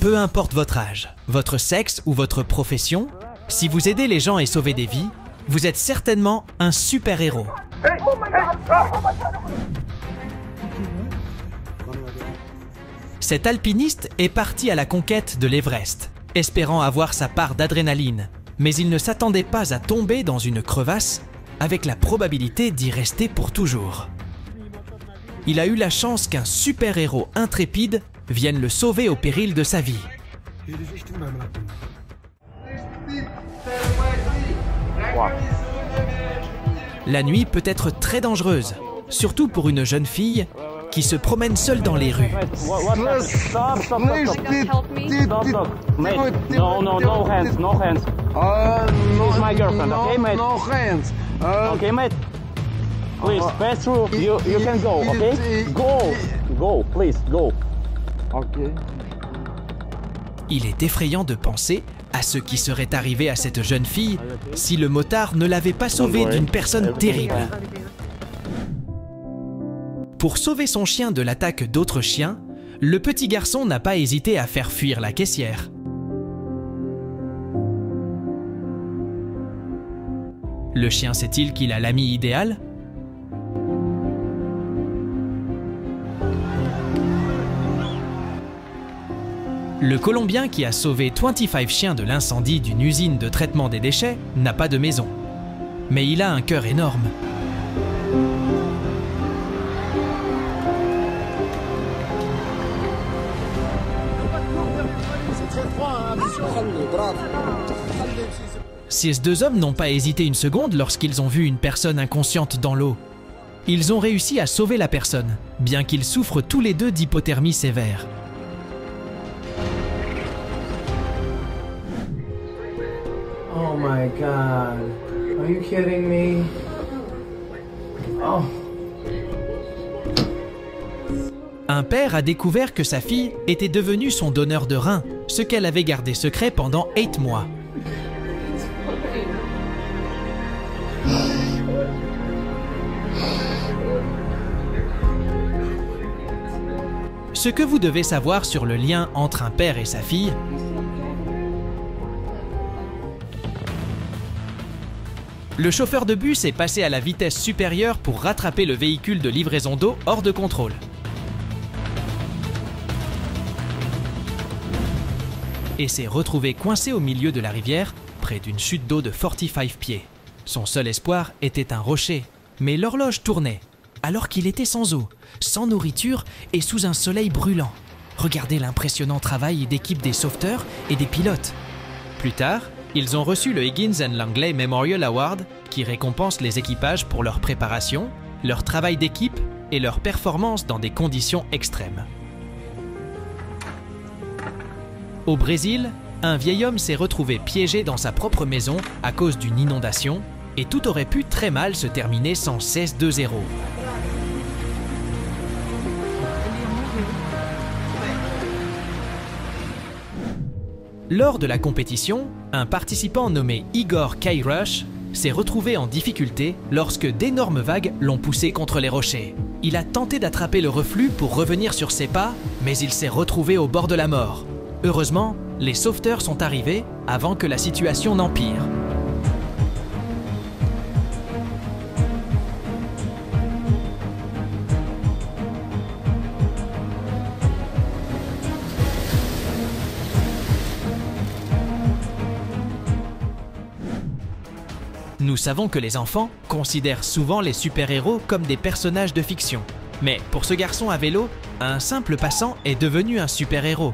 Peu importe votre âge, votre sexe ou votre profession, si vous aidez les gens et sauvez des vies, vous êtes certainement un super-héros. Cet alpiniste est parti à la conquête de l'Everest, espérant avoir sa part d'adrénaline, mais il ne s'attendait pas à tomber dans une crevasse avec la probabilité d'y rester pour toujours. Il a eu la chance qu'un super-héros intrépide vienne le sauver au péril de sa vie. La nuit peut être très dangereuse, surtout pour une jeune fille qui se promène seule dans les rues. Please, pass through. You can go, okay? Go, please, go. Okay. Il est effrayant de penser à ce qui serait arrivé à cette jeune fille si le motard ne l'avait pas sauvée d'une personne terrible. Pour sauver son chien de l'attaque d'autres chiens, le petit garçon n'a pas hésité à faire fuir la caissière. Le chien sait-il qu'il a l'ami idéal ? Le Colombien qui a sauvé 25 chiens de l'incendie d'une usine de traitement des déchets n'a pas de maison. Mais il a un cœur énorme. Ces deux hommes n'ont pas hésité une seconde lorsqu'ils ont vu une personne inconsciente dans l'eau. Ils ont réussi à sauver la personne, bien qu'ils souffrent tous les deux d'hypothermie sévère. Oh my God, are you kidding me? Oh. Un père a découvert que sa fille était devenue son donneur de rein, ce qu'elle avait gardé secret pendant 8 mois. Ce que vous devez savoir sur le lien entre un père et sa fille, le chauffeur de bus est passé à la vitesse supérieure pour rattraper le véhicule de livraison d'eau hors de contrôle. Et s'est retrouvé coincé au milieu de la rivière, près d'une chute d'eau de 45 pieds. Son seul espoir était un rocher, mais l'horloge tournait, alors qu'il était sans eau, sans nourriture et sous un soleil brûlant. Regardez l'impressionnant travail d'équipe des sauveteurs et des pilotes. Plus tard, ils ont reçu le Higgins & Langley Memorial Award qui récompense les équipages pour leur préparation, leur travail d'équipe et leur performance dans des conditions extrêmes. Au Brésil, un vieil homme s'est retrouvé piégé dans sa propre maison à cause d'une inondation et tout aurait pu très mal se terminer sans cesse 2-0. Lors de la compétition, un participant nommé Igor Kairush s'est retrouvé en difficulté lorsque d'énormes vagues l'ont poussé contre les rochers. Il a tenté d'attraper le reflux pour revenir sur ses pas, mais il s'est retrouvé au bord de la mort. Heureusement, les sauveteurs sont arrivés avant que la situation n'empire. Nous savons que les enfants considèrent souvent les super-héros comme des personnages de fiction. Mais pour ce garçon à vélo, un simple passant est devenu un super-héros.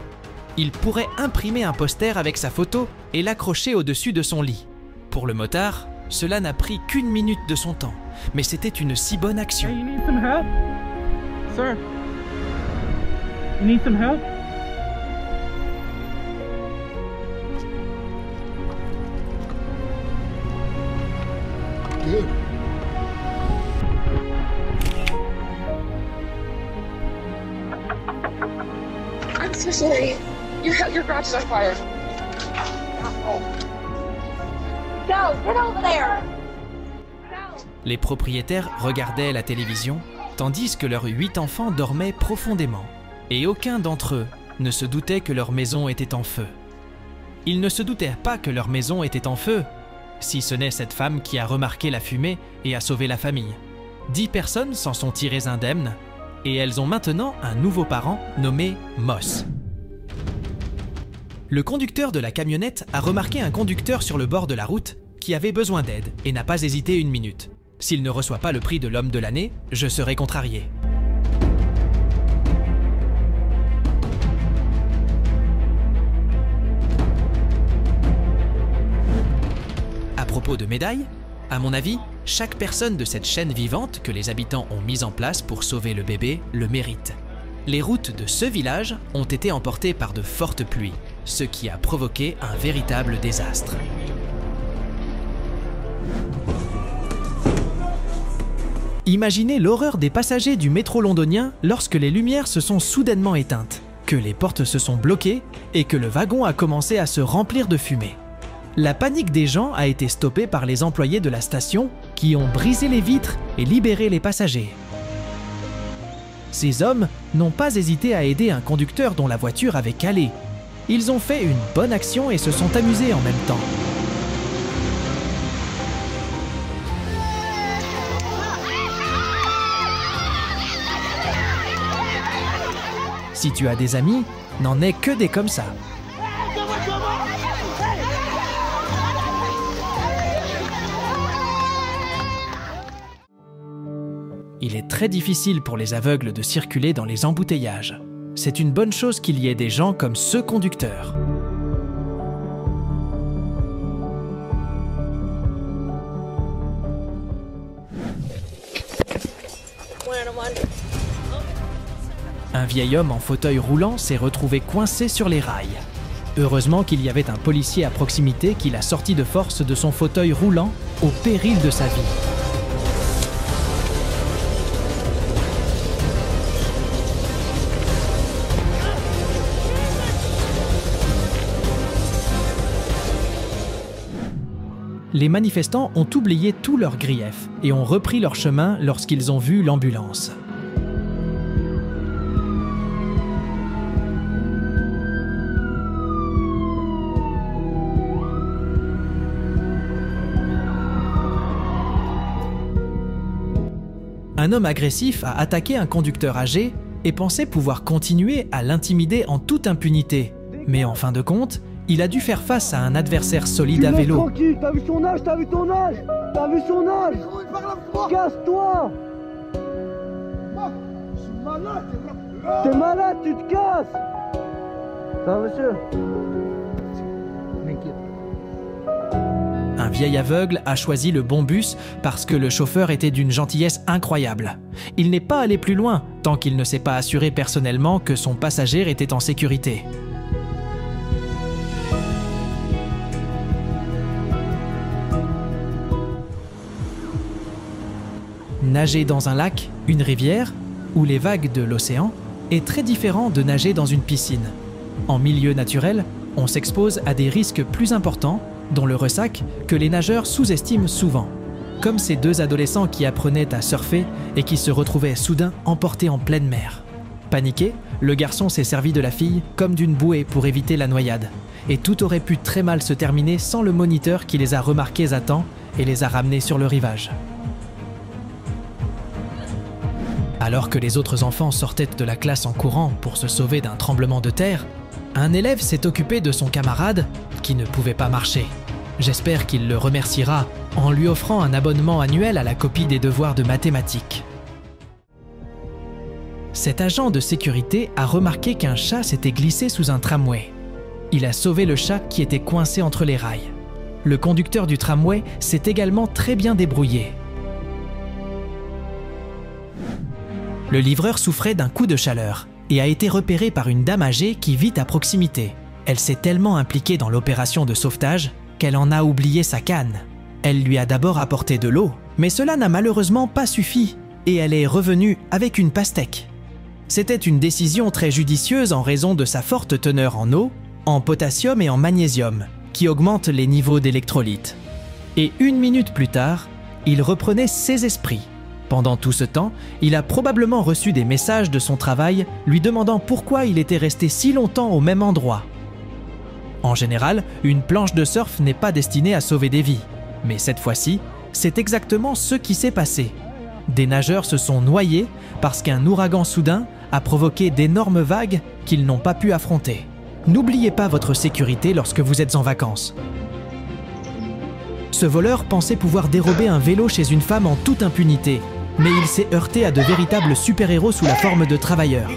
Il pourrait imprimer un poster avec sa photo et l'accrocher au-dessus de son lit. Pour le motard, cela n'a pris qu'1 minute de son temps. Mais c'était une si bonne action. Hey, you need some help? Sir? You need some help? I'm so sorry. Your garage is on fire. Go, get over there. Les propriétaires regardaient la télévision, tandis que leurs 8 enfants dormaient profondément. Et aucun d'entre eux ne se doutaient que leur maison était en feu. Ils ne se doutaient pas que leur maison était en feu, si ce n'est cette femme qui a remarqué la fumée et a sauvé la famille. 10 personnes s'en sont tirées indemnes, et elles ont maintenant un nouveau parent nommé Moss. Le conducteur de la camionnette a remarqué un conducteur sur le bord de la route qui avait besoin d'aide et n'a pas hésité une minute. S'il ne reçoit pas le prix de l'homme de l'année, je serai contrarié. À propos de médailles, à mon avis, chaque personne de cette chaîne vivante que les habitants ont mise en place pour sauver le bébé le mérite. Les routes de ce village ont été emportées par de fortes pluies, ce qui a provoqué un véritable désastre. Imaginez l'horreur des passagers du métro londonien lorsque les lumières se sont soudainement éteintes, que les portes se sont bloquées et que le wagon a commencé à se remplir de fumée. La panique des gens a été stoppée par les employés de la station qui ont brisé les vitres et libéré les passagers. Ces hommes n'ont pas hésité à aider un conducteur dont la voiture avait calé. Ils ont fait une bonne action et se sont amusés en même temps. Si tu as des amis, n'en aie que des comme ça. Il est très difficile pour les aveugles de circuler dans les embouteillages. C'est une bonne chose qu'il y ait des gens comme ce conducteur. Un vieil homme en fauteuil roulant s'est retrouvé coincé sur les rails. Heureusement qu'il y avait un policier à proximité qui l'a sorti de force de son fauteuil roulant au péril de sa vie. Les manifestants ont oublié tous leurs griefs et ont repris leur chemin lorsqu'ils ont vu l'ambulance. Un homme agressif a attaqué un conducteur âgé et pensait pouvoir continuer à l'intimider en toute impunité. Mais en fin de compte, il a dû faire face à un adversaire solide à vélo. Tranquille, t'as vu son âge, t'as vu ton âge, t'as vu son âge. Casse-toi. Je suis malade. T'es malade, tu te casses. Ça va, monsieur? Un vieil aveugle a choisi le bon bus parce que le chauffeur était d'une gentillesse incroyable. Il n'est pas allé plus loin tant qu'il ne s'est pas assuré personnellement que son passager était en sécurité. Nager dans un lac, une rivière ou les vagues de l'océan est très différent de nager dans une piscine. En milieu naturel, on s'expose à des risques plus importants, dont le ressac, que les nageurs sous-estiment souvent. Comme ces deux adolescents qui apprenaient à surfer et qui se retrouvaient soudain emportés en pleine mer. Paniqué, le garçon s'est servi de la fille comme d'une bouée pour éviter la noyade. Et tout aurait pu très mal se terminer sans le moniteur qui les a remarqués à temps et les a ramenés sur le rivage. Alors que les autres enfants sortaient de la classe en courant pour se sauver d'un tremblement de terre, un élève s'est occupé de son camarade qui ne pouvait pas marcher. J'espère qu'il le remerciera en lui offrant un abonnement annuel à la copie des devoirs de mathématiques. Cet agent de sécurité a remarqué qu'un chat s'était glissé sous un tramway. Il a sauvé le chat qui était coincé entre les rails. Le conducteur du tramway s'est également très bien débrouillé. Le livreur souffrait d'un coup de chaleur et a été repéré par une dame âgée qui vit à proximité. Elle s'est tellement impliquée dans l'opération de sauvetage qu'elle en a oublié sa canne. Elle lui a d'abord apporté de l'eau, mais cela n'a malheureusement pas suffi et elle est revenue avec une pastèque. C'était une décision très judicieuse en raison de sa forte teneur en eau, en potassium et en magnésium, qui augmentent les niveaux d'électrolytes. Et 1 minute plus tard, il reprenait ses esprits. Pendant tout ce temps, il a probablement reçu des messages de son travail lui demandant pourquoi il était resté si longtemps au même endroit. En général, une planche de surf n'est pas destinée à sauver des vies. Mais cette fois-ci, c'est exactement ce qui s'est passé. Des nageurs se sont noyés parce qu'un ouragan soudain a provoqué d'énormes vagues qu'ils n'ont pas pu affronter. N'oubliez pas votre sécurité lorsque vous êtes en vacances. Ce voleur pensait pouvoir dérober un vélo chez une femme en toute impunité, mais il s'est heurté à de véritables super-héros sous la forme de travailleurs.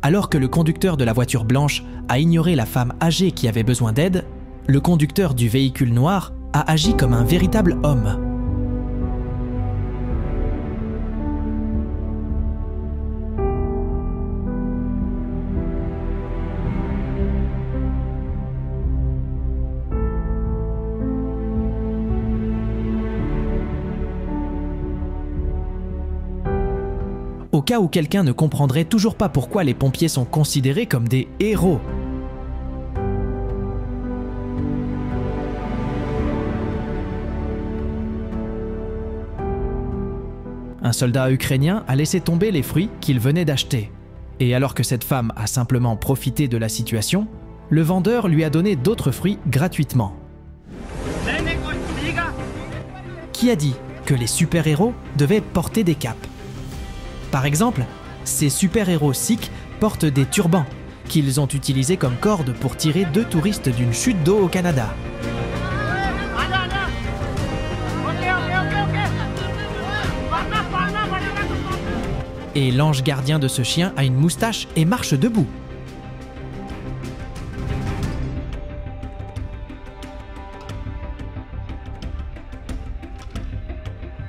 Alors que le conducteur de la voiture blanche a ignoré la femme âgée qui avait besoin d'aide, le conducteur du véhicule noir a agi comme un véritable homme. Au cas où quelqu'un ne comprendrait toujours pas pourquoi les pompiers sont considérés comme des héros. Un soldat ukrainien a laissé tomber les fruits qu'il venait d'acheter. Et alors que cette femme a simplement profité de la situation, le vendeur lui a donné d'autres fruits gratuitement. Qui a dit que les super-héros devaient porter des capes? Par exemple, ces super-héros sikhs portent des turbans qu'ils ont utilisés comme cordes pour tirer 2 touristes d'une chute d'eau au Canada. Et l'ange gardien de ce chien a une moustache et marche debout.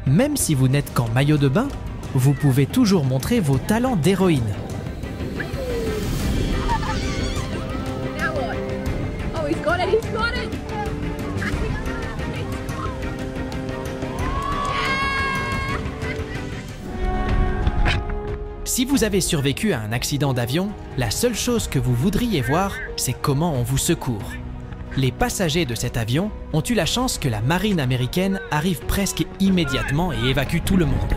Même si vous n'êtes qu'en maillot de bain, vous pouvez toujours montrer vos talents d'héroïne. Si vous avez survécu à un accident d'avion, la seule chose que vous voudriez voir, c'est comment on vous secourt. Les passagers de cet avion ont eu la chance que la marine américaine arrive presque immédiatement et évacue tout le monde.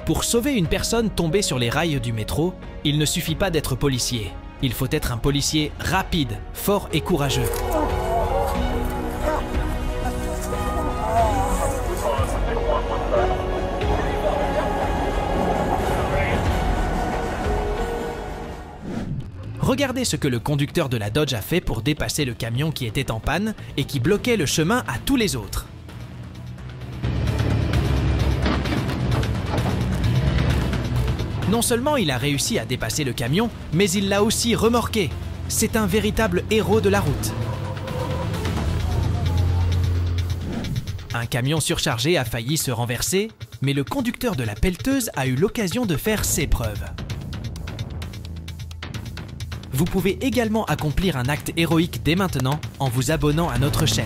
Pour sauver une personne tombée sur les rails du métro, il ne suffit pas d'être policier. Il faut être un policier rapide, fort et courageux. Regardez ce que le conducteur de la Dodge a fait pour dépasser le camion qui était en panne et qui bloquait le chemin à tous les autres. Non seulement il a réussi à dépasser le camion, mais il l'a aussi remorqué. C'est un véritable héros de la route. Un camion surchargé a failli se renverser, mais le conducteur de la pelleteuse a eu l'occasion de faire ses preuves. Vous pouvez également accomplir un acte héroïque dès maintenant en vous abonnant à notre chaîne.